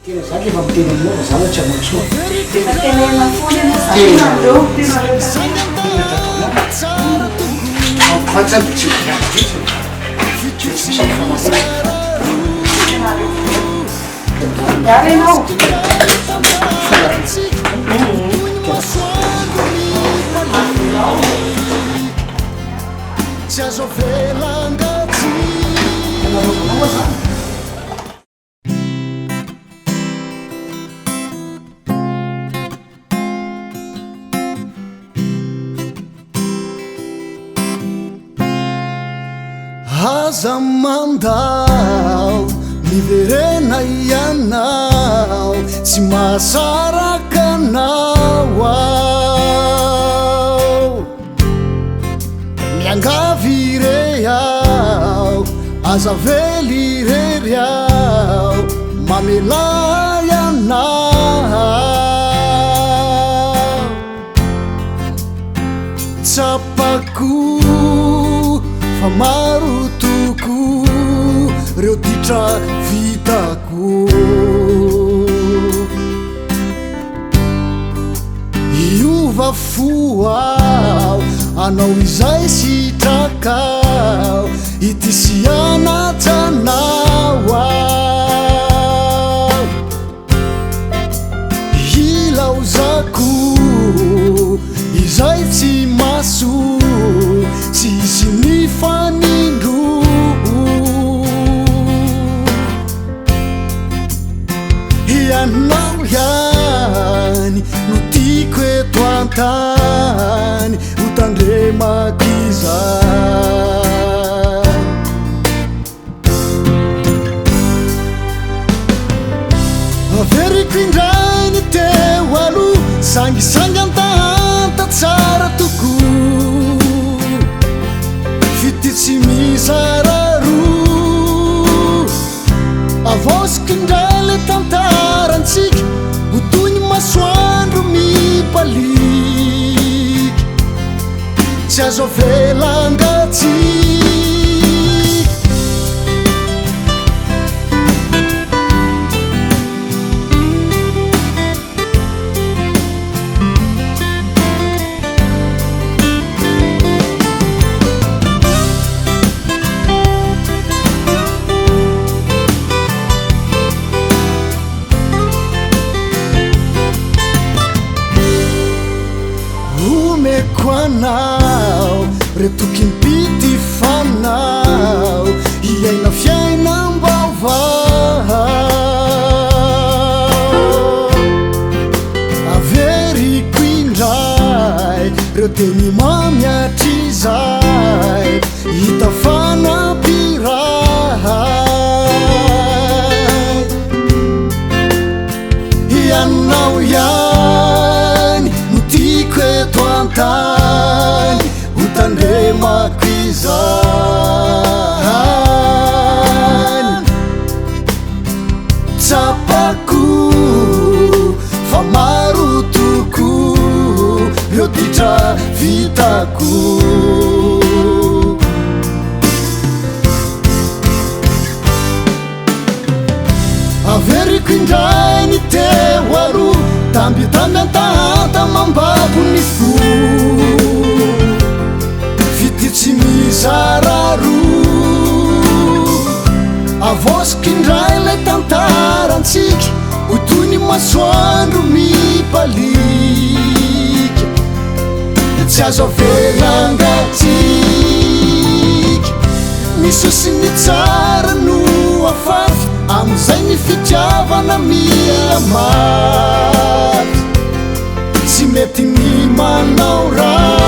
Zany efa miteny aminao zany tsy amatsoa. Efa tenena foana ianao andreo tena Fatsaby tsy miara ianao. Tsy azo avelangatsy aza mandao miverena ianao tsy mahasaraka anao ao miangavy re ao aza vely rery ao mamelay anao tsapako fa maro toko reo titra vitako iova fo ao anao izay sitrakao itisianatsanao ao ilaozako izay tsy maso tsy isy ny fanindro ianao ihany no tiako eto antany ho tandremako izany averiko indray ny teo aloha sangisangy antahanta tsara toko fity tsy mizara roa avosiko indray le tantarantsika ho toy ny masoandro mipaliky tsy azo avelangatsika anao retokimpity fanao iaina fiainam-baovao averiko indray reo teny mamiatrizay hita fanampiray ianao ihany no tiako eto antany ho tandremako izany tsapako fa maro toko reo titra vitako averiko indray ny teo aroa tambitamby antahanta mambabo ny fo fity tsy mizara roa avosiko indray le tantarantsika ho toy ny masoandro mipalika tsy azo avelangatsika misosi ny tsara no afafy amizay ny fitiavana miamaty tsy mety ny manao raha